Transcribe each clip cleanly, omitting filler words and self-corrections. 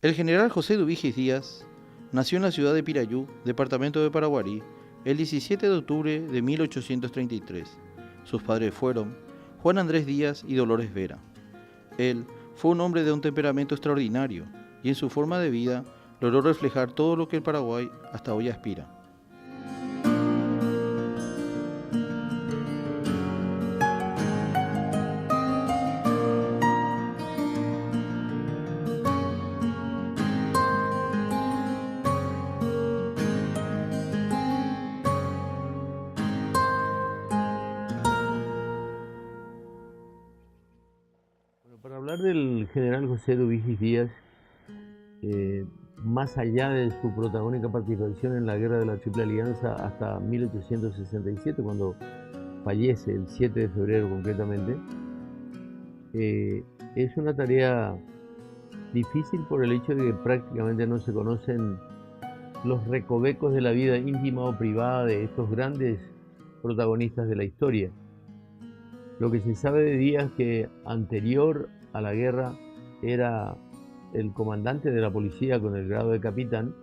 El general José Dubigis Díaz nació en la ciudad de Pirayú, departamento de Paraguarí, el 17 de octubre de 1833. Sus padres fueron Juan Andrés Díaz y Dolores Vera. Él fue un hombre de un temperamento extraordinario y en su forma de vida logró reflejar todo lo que el Paraguay hasta hoy aspira. Bueno, para hablar del general José Dubigis Díaz, más allá de su protagónica participación en la Guerra de la Triple Alianza hasta 1867, cuando fallece el 7 de febrero concretamente, es una tarea difícil por el hecho de que prácticamente no se conocen los recovecos de la vida íntima o privada de estos grandes protagonistas de la historia. Lo que se sabe de Díaz que anterior a la guerra era el comandante de la policía con el grado de capitán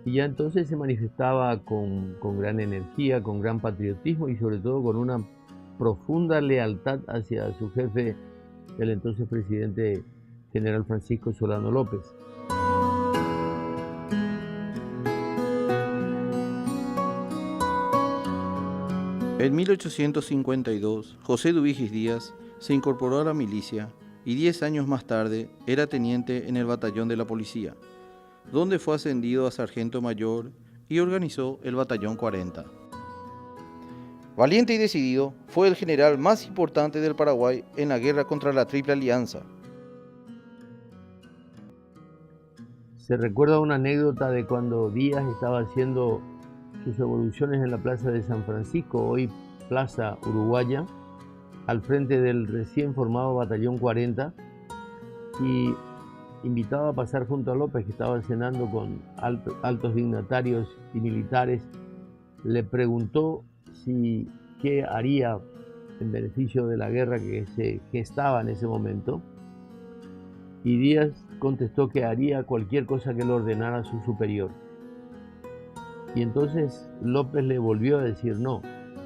y ya entonces se manifestaba con gran energía, con gran patriotismo y sobre todo con una profunda lealtad hacia su jefe, el entonces presidente general Francisco Solano López. En 1852, José Dubigis Díaz se incorporó a la milicia y 10 años más tarde era teniente en el batallón de la policía, donde fue ascendido a sargento mayor y organizó el batallón 40. Valiente y decidido, fue el general más importante del Paraguay en la guerra contra la Triple Alianza. Se recuerda una anécdota de cuando Díaz estaba haciendo sus evoluciones en la plaza de San Francisco, hoy Plaza Uruguaya, al frente del recién formado Batallón 40, y invitado a pasar junto a López, que estaba cenando con altos dignatarios y militares, le preguntó qué haría en beneficio de la guerra que se gestaba en ese momento, y Díaz contestó que haría cualquier cosa que le ordenara su superior. Y entonces López le volvió a decir, no,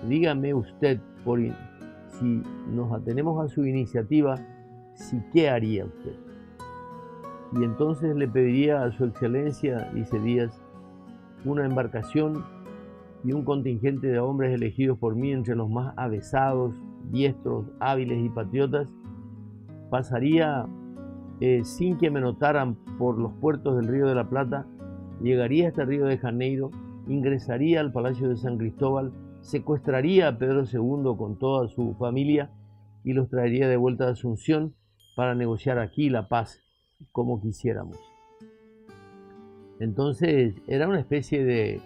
dígame usted, si nos atenemos a su iniciativa, ¿qué haría usted? Y entonces le pediría a su excelencia, dice Díaz, una embarcación y un contingente de hombres elegidos por mí entre los más avesados, diestros, hábiles y patriotas, pasaría sin que me notaran por los puertos del Río de la Plata, llegaría hasta Río de Janeiro, ingresaría al Palacio de San Cristóbal, secuestraría a Pedro II con toda su familia y los traería de vuelta a Asunción para negociar aquí la paz como quisiéramos. Entonces era una especie de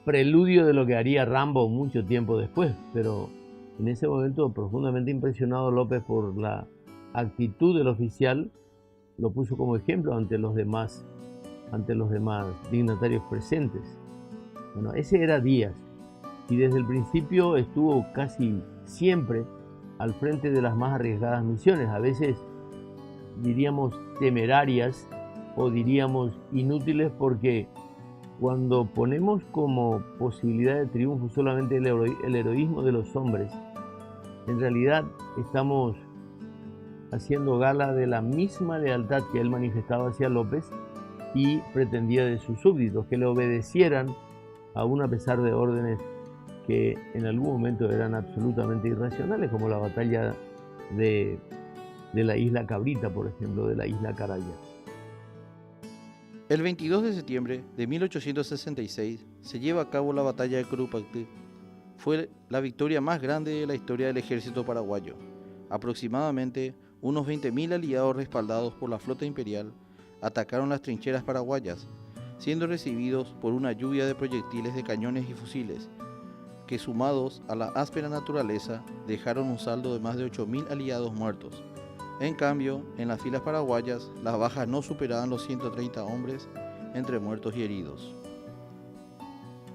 preludio de lo que haría Rambo mucho tiempo después, pero en ese momento, profundamente impresionado López por la actitud del oficial, lo puso como ejemplo ante los demás dignatarios presentes. Bueno, ese era Díaz, y desde el principio estuvo casi siempre al frente de las más arriesgadas misiones, a veces diríamos temerarias o diríamos inútiles, porque cuando ponemos como posibilidad de triunfo solamente el heroísmo de los hombres, en realidad estamos haciendo gala de la misma lealtad que él manifestaba hacia López y pretendía de sus súbditos, que le obedecieran aún a pesar de órdenes que en algún momento eran absolutamente irracionales, como la batalla de la isla Cabrita, por ejemplo, de la isla Caraya. El 22 de septiembre de 1866 se lleva a cabo la batalla de Curupaytí. Fue la victoria más grande de la historia del ejército paraguayo. Aproximadamente unos 20.000 aliados respaldados por la flota imperial atacaron las trincheras paraguayas, siendo recibidos por una lluvia de proyectiles de cañones y fusiles, que sumados a la áspera naturaleza dejaron un saldo de más de 8.000 aliados muertos. En cambio, en las filas paraguayas, las bajas no superaban los 130 hombres entre muertos y heridos.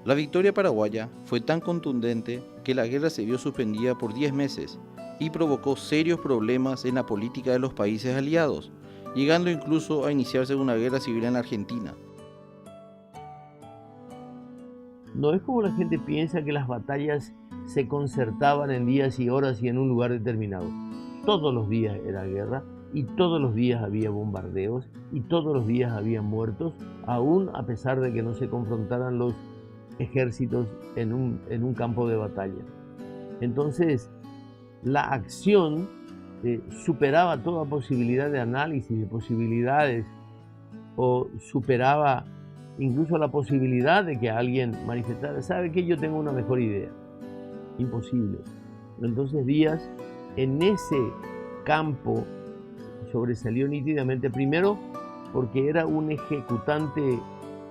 La victoria paraguaya fue tan contundente que la guerra se vio suspendida por 10 meses y provocó serios problemas en la política de los países aliados, llegando incluso a iniciarse una guerra civil en Argentina. No es como la gente piensa que las batallas se concertaban en días y horas y en un lugar determinado. Todos los días era guerra y todos los días había bombardeos y todos los días había muertos, aún a pesar de que no se confrontaran los ejércitos en un campo de batalla. Entonces, la acción superaba toda posibilidad de análisis, de posibilidades, o superaba incluso la posibilidad de que alguien manifestara, ¿sabe qué? Yo tengo una mejor idea. Imposible. Entonces Díaz, en ese campo, sobresalió nítidamente, primero porque era un ejecutante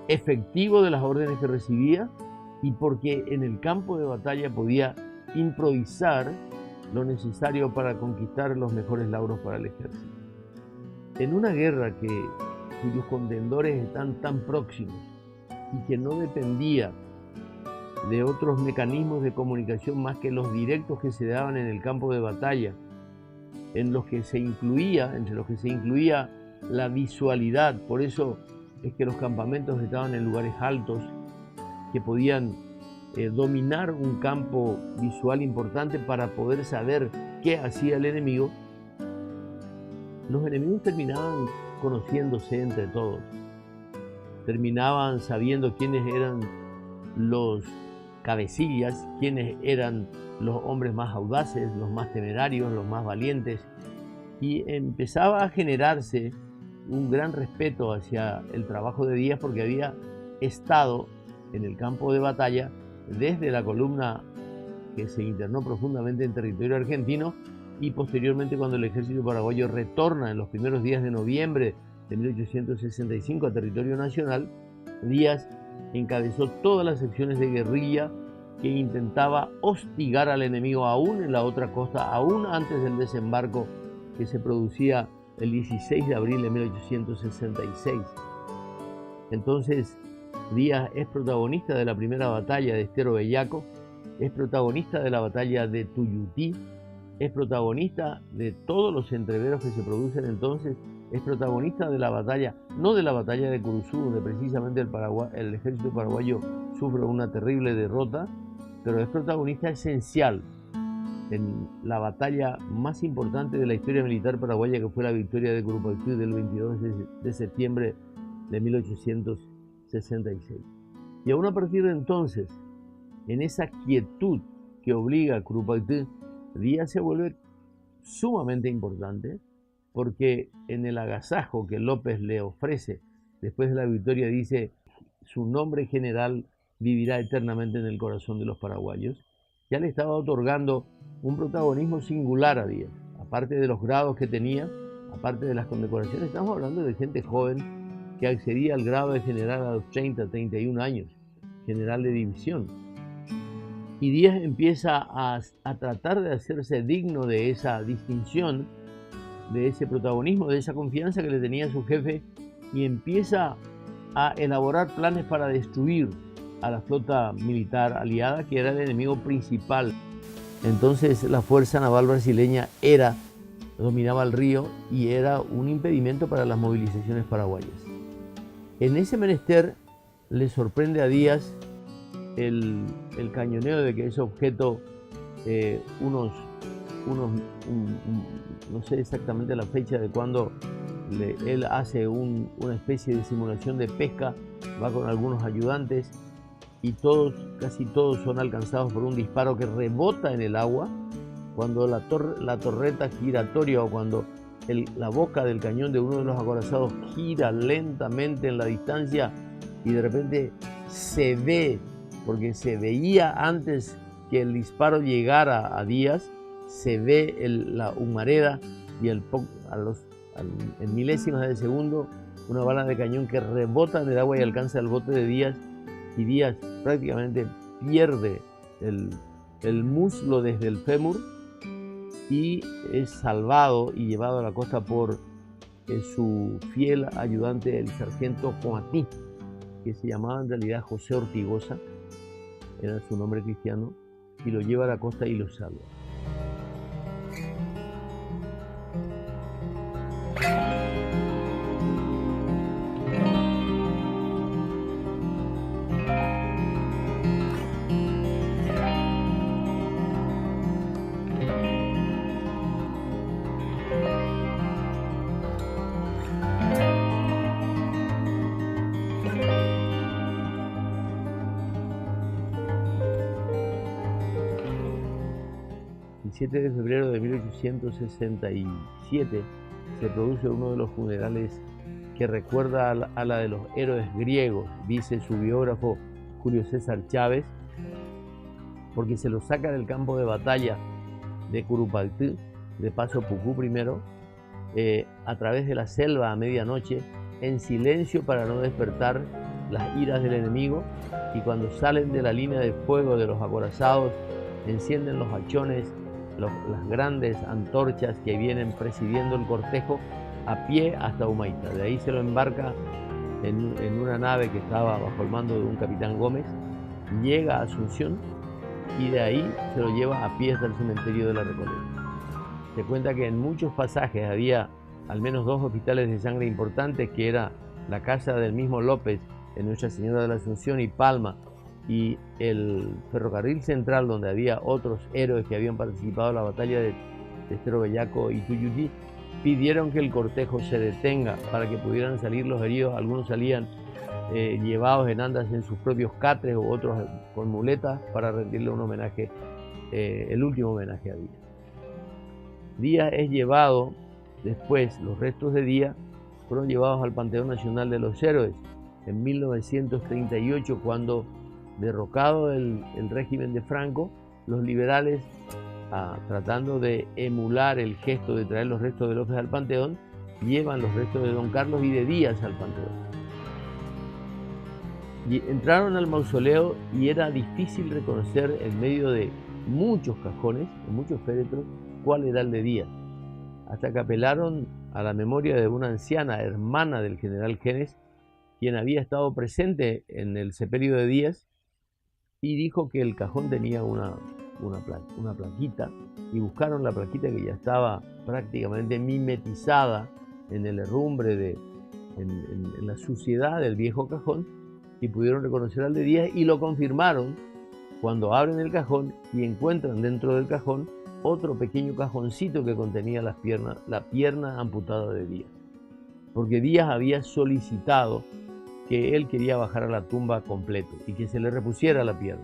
efectivo de las órdenes que recibía y porque en el campo de batalla podía improvisar lo necesario para conquistar los mejores lauros para el ejército. En una guerra cuyos contendores están tan próximos y que no dependía de otros mecanismos de comunicación más que los directos que se daban en el campo de batalla, entre los que se incluía la visualidad. Por eso es que los campamentos estaban en lugares altos que podían dominar un campo visual importante para poder saber qué hacía el enemigo. Los enemigos terminaban conociéndose entre todos, terminaban sabiendo quiénes eran los cabecillas, quiénes eran los hombres más audaces, los más temerarios, los más valientes, y empezaba a generarse un gran respeto hacia el trabajo de Díaz porque había estado en el campo de batalla desde la columna que se internó profundamente en territorio argentino y posteriormente cuando el ejército paraguayo retorna en los primeros días de noviembre de 1865 a territorio nacional. Díaz encabezó todas las secciones de guerrilla que intentaba hostigar al enemigo aún en la otra costa, aún antes del desembarco que se producía el 16 de abril de 1866. Entonces, Díaz es protagonista de la primera batalla de Estero Bellaco, es protagonista de la batalla de Tuyutí, es protagonista de todos los entreveros que se producen entonces, es protagonista de la batalla, no de la batalla de Curuzú, donde precisamente el ejército paraguayo sufre una terrible derrota, pero es protagonista esencial en la batalla más importante de la historia militar paraguaya, que fue la victoria de Curupaytí del 22 de septiembre de 1866. Y aún a partir de entonces, en esa quietud que obliga a Curupaytí, Díaz se vuelve sumamente importante, porque en el agasajo que López le ofrece después de la victoria dice: su nombre general vivirá eternamente en el corazón de los paraguayos. Ya le estaba otorgando un protagonismo singular a Díaz, aparte de los grados que tenía, aparte de las condecoraciones. Estamos hablando de gente joven que accedía al grado de general a los 30, 31 años, general de división. Y Díaz empieza a tratar de hacerse digno de esa distinción, de ese protagonismo, de esa confianza que le tenía su jefe, y empieza a elaborar planes para destruir a la flota militar aliada, que era el enemigo principal. Entonces la fuerza naval brasileña dominaba el río y era un impedimento para las movilizaciones paraguayas. En ese menester le sorprende a Díaz el cañoneo de que ese objeto, no sé exactamente la fecha de cuando él hace una especie de simulación de pesca, va con algunos ayudantes y casi todos son alcanzados por un disparo que rebota en el agua cuando la torreta giratoria o cuando la boca del cañón de uno de los acorazados gira lentamente en la distancia y de repente se ve, porque se veía antes que el disparo llegara a Díaz, se ve la humareda y en milésimas de segundo una bala de cañón que rebota en el agua y alcanza el bote de Díaz, y Díaz prácticamente pierde el muslo desde el fémur y es salvado y llevado a la costa por su fiel ayudante, el sargento Joatí, que se llamaba en realidad José Ortigosa, era su nombre cristiano, y lo lleva a la costa y lo salva. 7 de febrero de 1867 se produce uno de los funerales que recuerda a la de los héroes griegos, dice su biógrafo Julio César Chávez, porque se lo saca del campo de batalla de Curupaytí, de Paso Pucú primero, a través de la selva a medianoche, en silencio para no despertar las iras del enemigo, y cuando salen de la línea de fuego de los acorazados, encienden los hachones, las grandes antorchas que vienen presidiendo el cortejo a pie hasta Humaitá. De ahí se lo embarca en una nave que estaba bajo el mando de un capitán Gómez, llega a Asunción y de ahí se lo lleva a pie hasta el cementerio de la Recoleta. Se cuenta que en muchos pasajes había al menos 2 hospitales de sangre importantes, que era la casa del mismo López en Nuestra Señora de la Asunción y Palma, y el ferrocarril central, donde había otros héroes que habían participado en la batalla de Estero Bellaco y Tuyutí. Pidieron que el cortejo se detenga para que pudieran salir los heridos. Algunos salían llevados en andas en sus propios catres, o otros con muletas, para rendirle un homenaje, el último homenaje a Díaz. Díaz es llevado después, los restos de Díaz fueron llevados al Panteón Nacional de los Héroes en 1938, cuando, derrocado el régimen de Franco, los liberales, tratando de emular el gesto de traer los restos de López al Panteón, llevan los restos de Don Carlos y de Díaz al Panteón. Y entraron al mausoleo y era difícil reconocer en medio de muchos cajones, de muchos féretros, cuál era el de Díaz, hasta que apelaron a la memoria de una anciana hermana del general Genes, quien había estado presente en el sepelio de Díaz, y dijo que el cajón tenía una plaquita, y buscaron la plaquita, que ya estaba prácticamente mimetizada en el herrumbre, en la suciedad del viejo cajón, y pudieron reconocer al de Díaz, y lo confirmaron cuando abren el cajón y encuentran dentro del cajón otro pequeño cajoncito que contenía la pierna amputada de Díaz, porque Díaz había solicitado que él quería bajar a la tumba completo y que se le repusiera la pierna.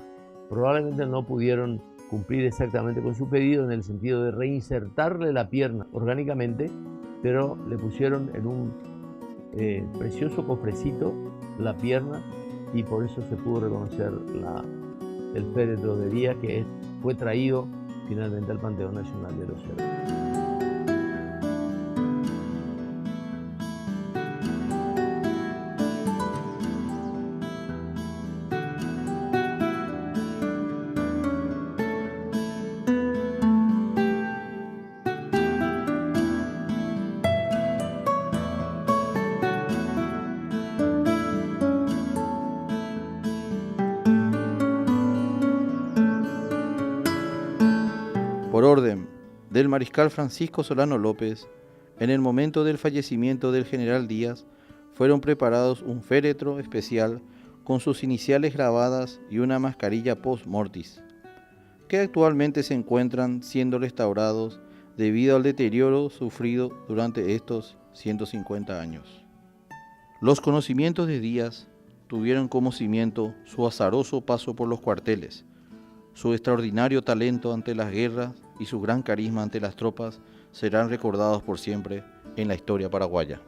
Probablemente no pudieron cumplir exactamente con su pedido, en el sentido de reinsertarle la pierna orgánicamente, pero le pusieron en un precioso cofrecito la pierna, y por eso se pudo reconocer el féretro de Díaz, que fue traído finalmente al Panteón Nacional de los Héroes. Por orden del mariscal Francisco Solano López, en el momento del fallecimiento del general Díaz, fueron preparados un féretro especial con sus iniciales grabadas y una mascarilla post-mortis, que actualmente se encuentran siendo restaurados debido al deterioro sufrido durante estos 150 años. Los conocimientos de Díaz tuvieron como cimiento su azaroso paso por los cuarteles, su extraordinario talento ante las guerras y su gran carisma ante las tropas serán recordados por siempre en la historia paraguaya.